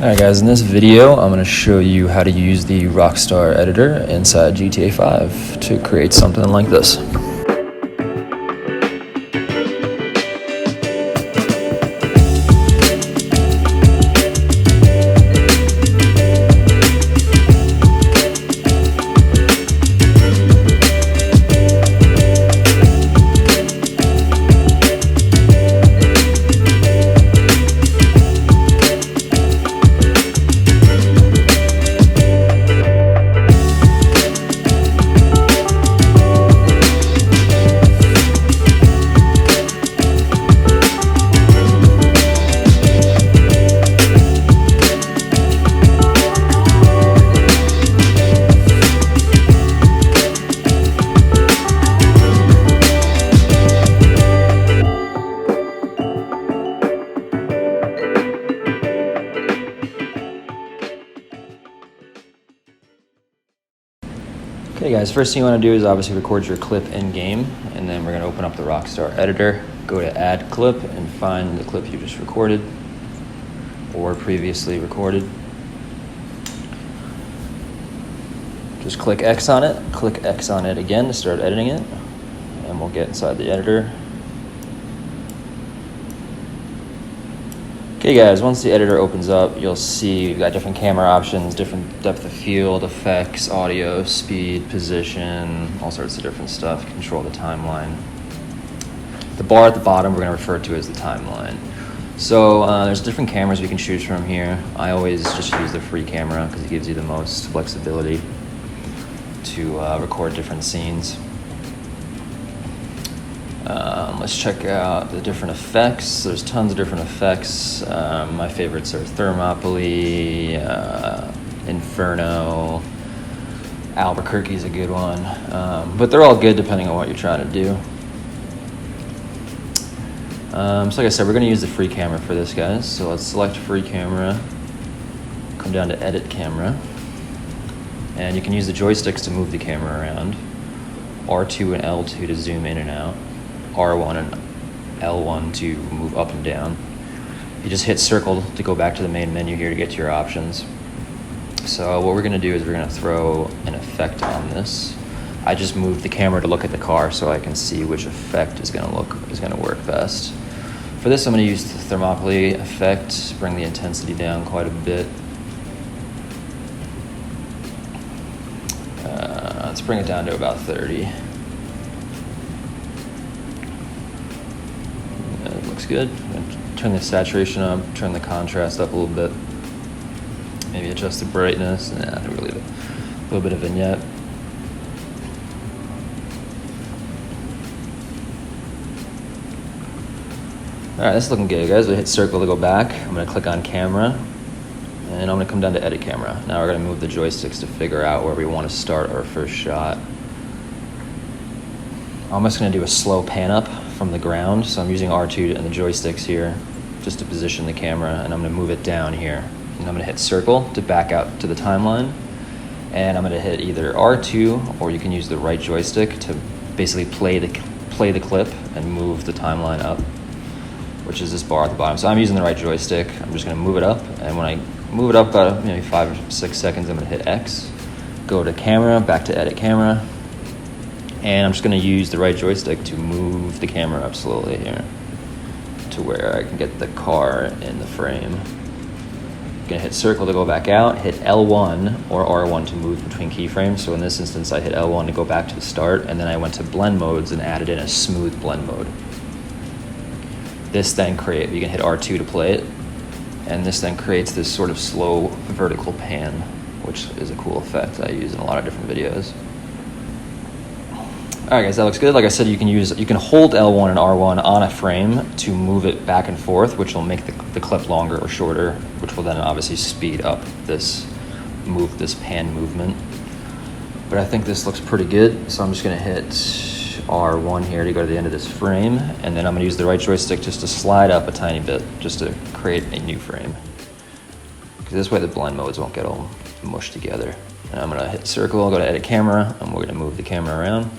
Alright guys, in this video I'm going to show you how to use the Rockstar editor inside GTA 5 to create something like this. Okay guys, first thing you want to do is obviously record your clip in game, and then we're going to open up the Rockstar editor, go to add clip and find the clip you just recorded or previously recorded. Just click X on it again to start editing it, and we'll get inside the editor. Okay guys, once the editor opens up, you'll see you've got different camera options, different depth of field, effects, audio, speed, position, all sorts of different stuff. Control the timeline. The bar at the bottom we're going to refer to as the timeline. So there's different cameras we can choose from here. I always just use the free camera because it gives you the most flexibility to record different scenes. Let's check out the different effects. There's tons of different effects. My favorites are Thermopylae, Inferno, Albuquerque's a good one. But they're all good depending on what you're trying to do. So like I said, we're going to use the free camera for this, guys. So let's select free camera, come down to edit camera, and you can use the joysticks to move the camera around, R2 and L2 to zoom in and out, R1 and L1 to move up and down. You just hit circle to go back to the main menu here to get to your options. So what we're going to do is we're going to throw an effect on this. I just moved the camera to look at the car so I can see which effect is going to work best. For this I'm going to use the Thermopylae effect, bring the intensity down quite a bit. Let's bring it down to about 30. Good. Turn the saturation up, turn the contrast up a little bit, maybe adjust the brightness, really a little bit of vignette. Alright, that's looking good, guys. We hit circle to go back. I'm going to click on camera, and I'm going to come down to edit camera. Now we're going to move the joysticks to figure out where we want to start our first shot. I'm just going to do a slow pan up from the ground, so I'm using R2 and the joysticks here just to position the camera, and I'm going to move it down here, and I'm going to hit circle to back out to the timeline, and I'm going to hit either R2 or you can use the right joystick to basically play the clip and move the timeline up, which is this bar at the bottom. So I'm using the right joystick. I'm just going to move it up, and when I move it up about maybe 5 or 6 seconds, I'm going to hit X, go to camera, back to edit camera, and I'm just going to use the right joystick to move the camera up slowly here to where I can get the car in the frame. I'm going to hit circle to go back out, hit L1 or R1 to move between keyframes. So in this instance, I hit L1 to go back to the start, and then I went to blend modes and added in a smooth blend mode. This then you can hit R2 to play it, and this then creates this sort of slow vertical pan, which is a cool effect I use in a lot of different videos. Alright guys, that looks good. Like I said, you can hold L1 and R1 on a frame to move it back and forth, which will make the clip longer or shorter, which will then obviously speed up this pan movement. But I think this looks pretty good, so I'm just going to hit R1 here to go to the end of this frame, and then I'm going to use the right joystick just to slide up a tiny bit, just to create a new frame. Because this way the blend modes won't get all mushed together. And I'm going to hit circle, go to edit camera, and we're going to move the camera around.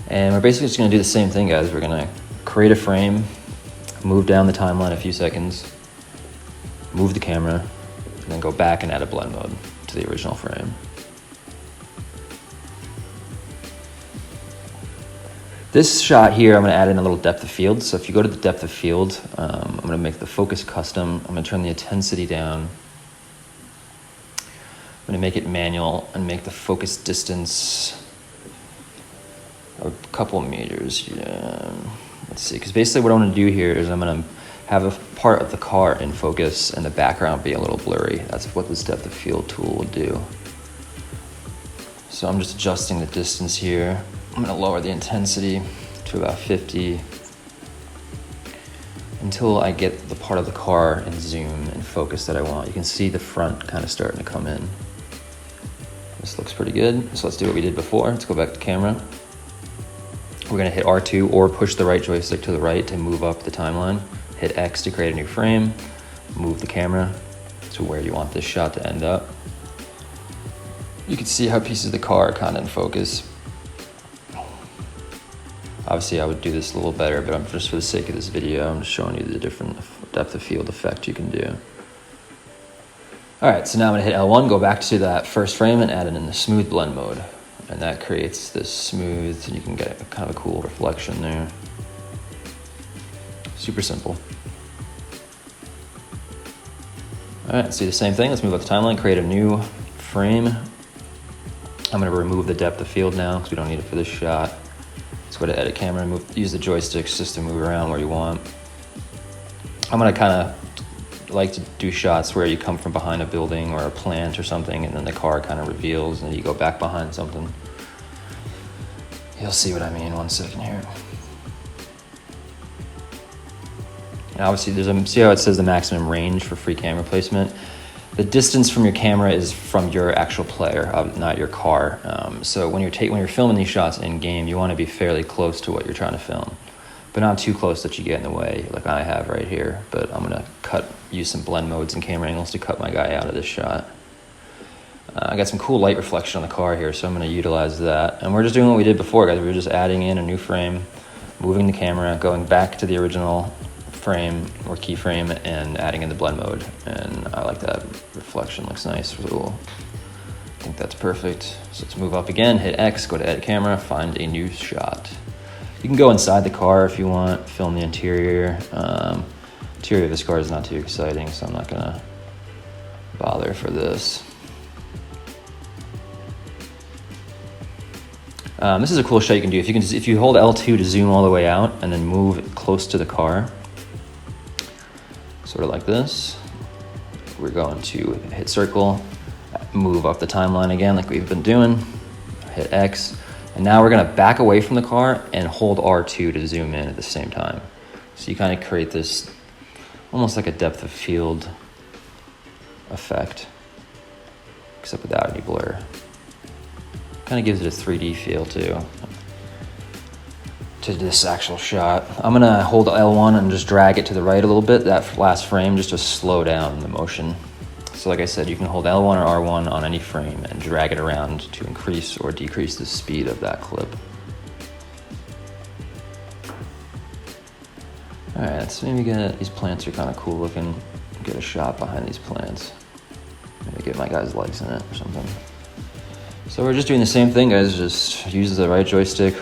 And we're basically just going to do the same thing, guys. We're going to create a frame, move down the timeline a few seconds, move the camera, and then go back and add a blend mode to the original frame. This shot here, I'm gonna add in a little depth of field. So if you go to the depth of field, I'm gonna make the focus custom. I'm gonna turn the intensity down. I'm gonna make it manual and make the focus distance a couple of meters. Yeah. Let's see, because basically what I'm gonna do here is I'm gonna have a part of the car in focus and the background be a little blurry. That's what this depth of field tool will do. So I'm just adjusting the distance here. I'm gonna lower the intensity to about 50 until I get the part of the car in zoom and focus that I want. You can see the front kind of starting to come in. This looks pretty good. So let's do what we did before. Let's go back to camera. We're gonna hit R2 or push the right joystick to the right to move up the timeline. Hit X to create a new frame. Move the camera to where you want this shot to end up. You can see how pieces of the car are kind of in focus. Obviously I would do this a little better, but just for the sake of this video, I'm just showing you the different depth of field effect you can do. All right, so now I'm gonna hit L1, go back to that first frame and add it in the smooth blend mode. And that creates this smooth, and you can get kind of a cool reflection there. Super simple. All right, let's do the same thing. Let's move up the timeline, create a new frame. I'm gonna remove the depth of field now because we don't need it for this shot. Let's go to edit camera and use the joysticks just to move around where you want. I'm gonna kind of like to do shots where you come from behind a building or a plant or something, and then the car kind of reveals and you go back behind something. You'll see what I mean. 1 second here. And obviously, see how it says the maximum range for free camera placement? The distance from your camera is from your actual player, not your car. So when you're filming these shots in game, you want to be fairly close to what you're trying to film, but not too close that you get in the way, like I have right here. But I'm gonna use some blend modes and camera angles to cut my guy out of this shot. I got some cool light reflection on the car here, so I'm gonna utilize that. And we're just doing what we did before, guys. We're just adding in a new frame, moving the camera, going back to the original frame or keyframe and adding in the blend mode. And I like that reflection, looks nice. So I think that's perfect. So let's move up again, hit X, go to edit camera, find a new shot. You can go inside the car if you want, film the interior. Interior of this car is not too exciting, so I'm not gonna bother for this. This is a cool shot you can do. If you hold L2 to zoom all the way out and then move close to the car, sort of like this, we're going to hit circle, move up the timeline again like we've been doing, hit X, and now we're gonna back away from the car and hold R2 to zoom in at the same time. So you kind of create this almost like a depth of field effect, except without any blur. Kind of gives it a 3D feel too, to this actual shot. I'm gonna hold L1 and just drag it to the right a little bit, that last frame, just to slow down the motion. So like I said, you can hold L1 or R1 on any frame and drag it around to increase or decrease the speed of that clip. All right, let's maybe these plants are kind of cool looking. Get a shot behind these plants. Maybe get my guy's legs in it or something. So we're just doing the same thing, guys. Just use the right joystick,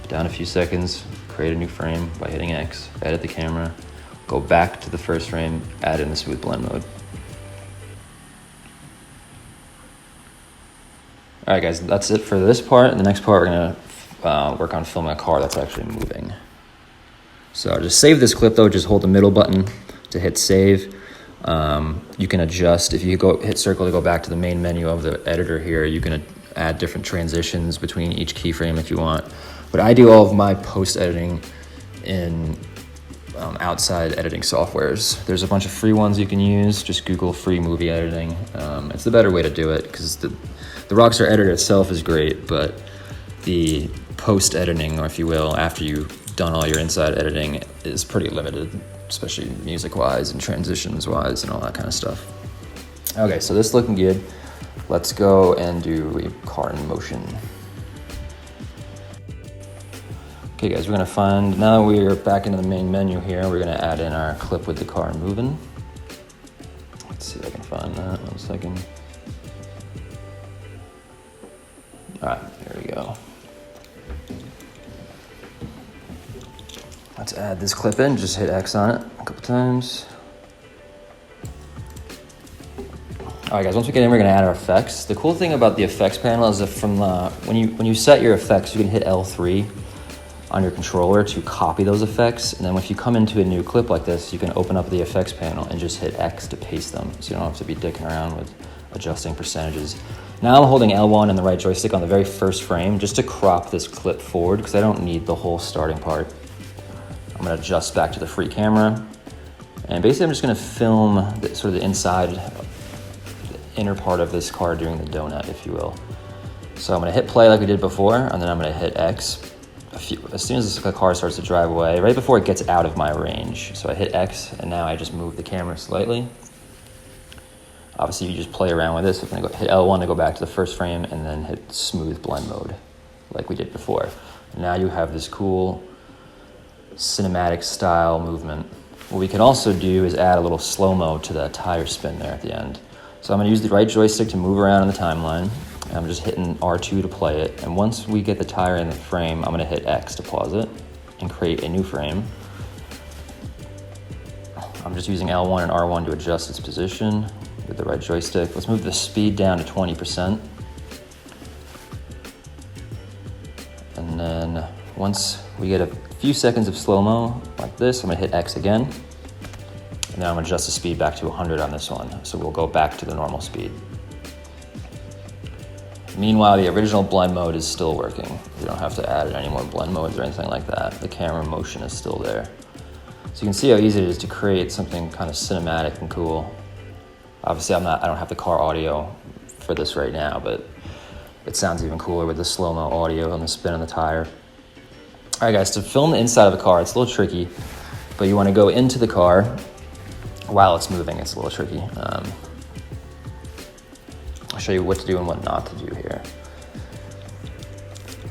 down a few seconds, create a new frame by hitting X, edit the camera, go back to the first frame, add in the smooth blend mode. All right, guys, that's it for this part. In the next part, we're gonna work on filming a car that's actually moving. So just save this clip though, just hold the middle button to hit save. You can adjust, if you hit circle to go back to the main menu of the editor here, you can add different transitions between each keyframe if you want. But I do all of my post-editing in outside editing softwares. There's a bunch of free ones you can use. Just Google free movie editing. It's the better way to do it because the Rockstar editor itself is great, but the post-editing, or if you will, after you've done all your inside editing, is pretty limited, especially music-wise and transitions-wise and all that kind of stuff. Okay, so this is looking good. Let's go and do a car in motion. Okay guys, we're gonna find, now that we're back into the main menu here, we're gonna add in our clip with the car moving. Let's see if I can find that. 1 second. All right, here we go. Let's add this clip in. Just hit X on it a couple times. All right, guys, once we get in, we're gonna add our effects. The cool thing about the effects panel is that when you set your effects, you can hit L3 on your controller to copy those effects. And then if you come into a new clip like this, you can open up the effects panel and just hit X to paste them. So you don't have to be dicking around with adjusting percentages. Now I'm holding L1 and the right joystick on the very first frame just to crop this clip forward because I don't need the whole starting part. I'm gonna adjust back to the free camera. And basically I'm just gonna film sort of the inside, the inner part of this car doing the donut, if you will. So I'm gonna hit play like we did before, and then I'm gonna hit X. As soon as the car starts to drive away, right before it gets out of my range. So I hit X, and now I just move the camera slightly. Obviously, you just play around with this. I'm gonna hit L1 to go back to the first frame, and then hit smooth blend mode, like we did before. Now you have this cool cinematic style movement. What we can also do is add a little slow-mo to the tire spin there at the end. So I'm gonna use the right joystick to move around on the timeline. I'm just hitting R2 to play it. And once we get the tire in the frame, I'm gonna hit X to pause it and create a new frame. I'm just using L1 and R1 to adjust its position with the right joystick. Let's move the speed down to 20%. And then once we get a few seconds of slow-mo like this, I'm gonna hit X again. And then I'm gonna adjust the speed back to 100 on this one. So we'll go back to the normal speed. Meanwhile, the original blend mode is still working. You don't have to add any more blend modes or anything like that. The camera motion is still there. So you can see how easy it is to create something kind of cinematic and cool. Obviously, I don't have the car audio for this right now, but it sounds even cooler with the slow-mo audio and the spin on the tire. All right, guys, to film the inside of a car, it's a little tricky, but you want to go into the car while it's moving. It's a little tricky. I'll show you what to do and what not to do here.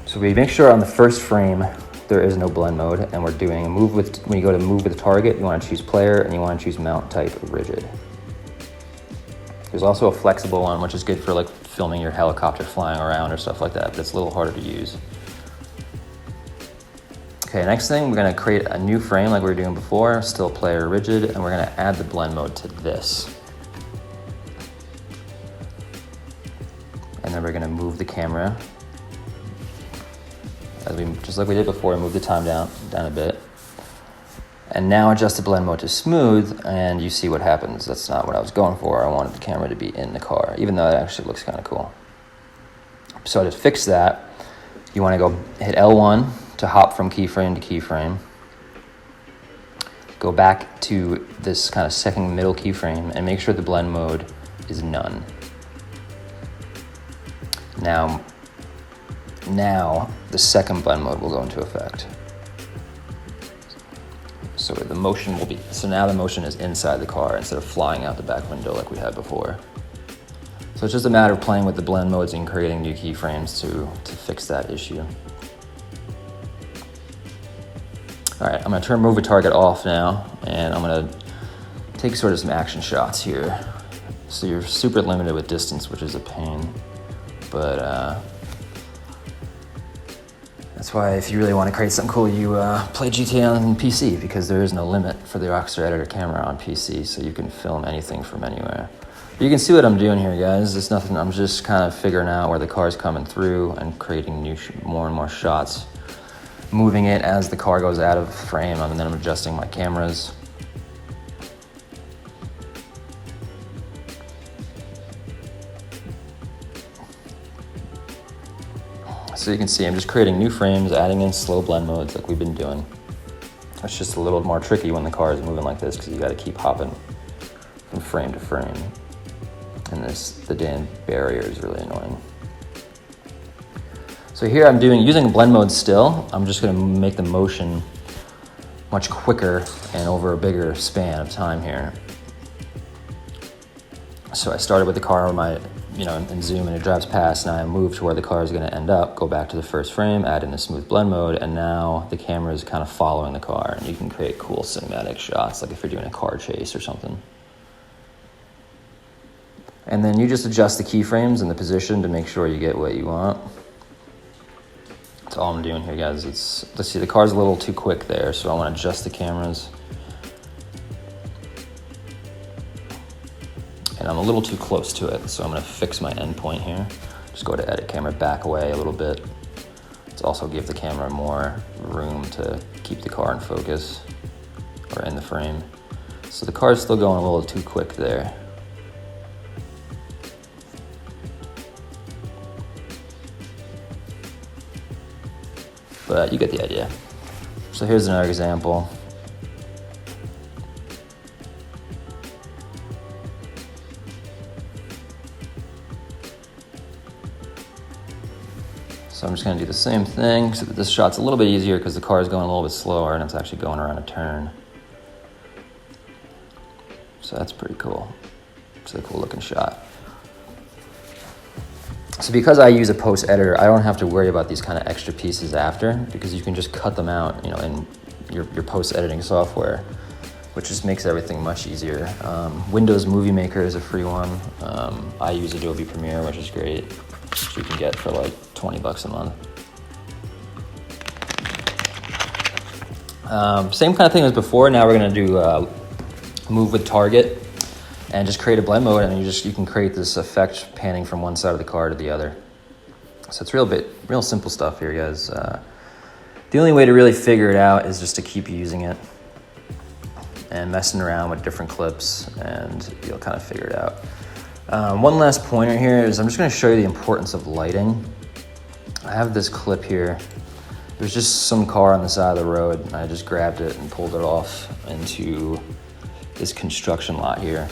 So we make sure on the first frame there is no blend mode, and we're doing a move with, when you go to move with the target, you want to choose player and you want to choose mount type rigid. There's also a flexible one, which is good for like filming your helicopter flying around or stuff like that, but it's a little harder to use. Okay, next thing, we're gonna create a new frame like we were doing before, still player rigid, and we're gonna add the blend mode to this. And then we're gonna move the camera just like we did before, move the time down a bit. And now adjust the blend mode to smooth, and you see what happens. That's not what I was going for. I wanted the camera to be in the car, even though it actually looks kind of cool. So to fix that, you wanna go hit L1 to hop from keyframe to keyframe. Go back to this kind of second middle keyframe and make sure the blend mode is none. Now the second blend mode will go into effect. So the motion will be, so now the motion is inside the car instead of flying out the back window like we had before. So it's just a matter of playing with the blend modes and creating new keyframes to fix that issue. All right, I'm gonna move a target off now, and I'm gonna take sort of some action shots here. So you're super limited with distance, which is a pain, but that's why if you really want to create something cool, you play GTA on PC, because there is no limit for the Rockstar Editor camera on PC, so you can film anything from anywhere. But you can see what I'm doing here, guys. It's nothing. I'm just kind of figuring out where the car's coming through and creating more and more shots, moving it as the car goes out of frame, and then I'm adjusting my cameras. So you can see I'm just creating new frames, adding in slow blend modes like we've been doing. It's just a little more tricky when the car is moving like this, because you got to keep hopping from frame to frame. And the damn barrier is really annoying. So here I'm using blend mode still. I'm just going to make the motion much quicker and over a bigger span of time here. So I started with the car and zoom, and it drives past. Now I move to where the car is going to end up, go back to the first frame, add in the smooth blend mode, and now the camera is kind of following the car, and you can create cool cinematic shots, like if you're doing a car chase or something. And then you just adjust the keyframes and the position to make sure you get what you want. That's all I'm doing here, guys. Let's see, the car's a little too quick there, so I want to adjust the cameras. And I'm a little too close to it, so I'm going to fix my endpoint here. Just go to edit camera, back away a little bit. Let's also give the camera more room to keep the car in focus or in the frame. So the car's still going a little too quick there. But you get the idea. So here's another example. So I'm just gonna do the same thing, except this shot's a little bit easier because the car is going a little bit slower and it's actually going around a turn. So that's pretty cool. It's a cool looking shot. So because I use a post editor, I don't have to worry about these kind of extra pieces after, because you can just cut them out, in your post editing software, which just makes everything much easier. Windows Movie Maker is a free one. I use Adobe Premiere, which is great, which you can get for like $20 a month. Same kind of thing as before. Now we're gonna do move with target and just create a blend mode, and you can create this effect panning from one side of the car to the other. So it's real simple stuff here, guys. The only way to really figure it out is just to keep using it and messing around with different clips, and you'll kind of figure it out. One last pointer here is I'm just gonna show you the importance of lighting. I have this clip here. There's just some car on the side of the road, and I just grabbed it and pulled it off into this construction lot here.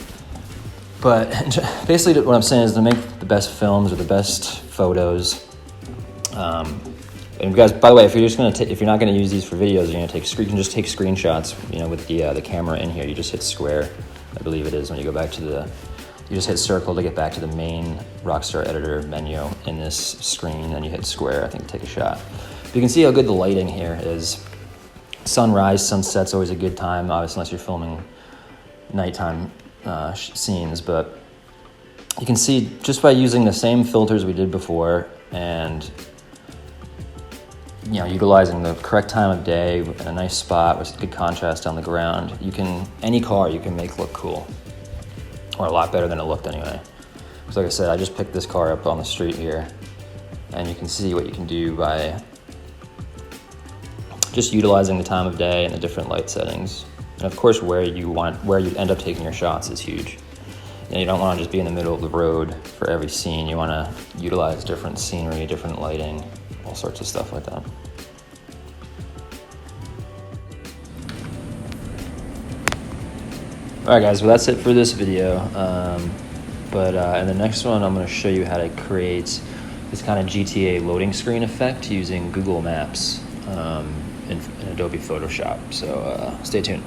But basically what I'm saying is to make the best films or the best photos. And you guys, by the way, if you're not gonna use these for videos, you can just take screenshots, with the camera in here. You just hit square, I believe it is, when you go back to you just hit circle to get back to the main Rockstar editor menu in this screen, and you hit square, I think, to take a shot. But you can see how good the lighting here is. Sunrise, sunset's always a good time, obviously, unless you're filming nighttime scenes. But you can see just by using the same filters we did before and utilizing the correct time of day in a nice spot with good contrast on the ground, any car you can make look cool, or a lot better than it looked anyway. Because like I said, I just picked this car up on the street here, and you can see what you can do by just utilizing the time of day and the different light settings. And of course, where you end up taking your shots is huge. You don't want to just be in the middle of the road for every scene. You want to utilize different scenery, different lighting, all sorts of stuff like that. All right, guys, well, that's it for this video. In the next one, I'm going to show you how to create this kind of GTA loading screen effect using Google Maps in Adobe Photoshop. So stay tuned.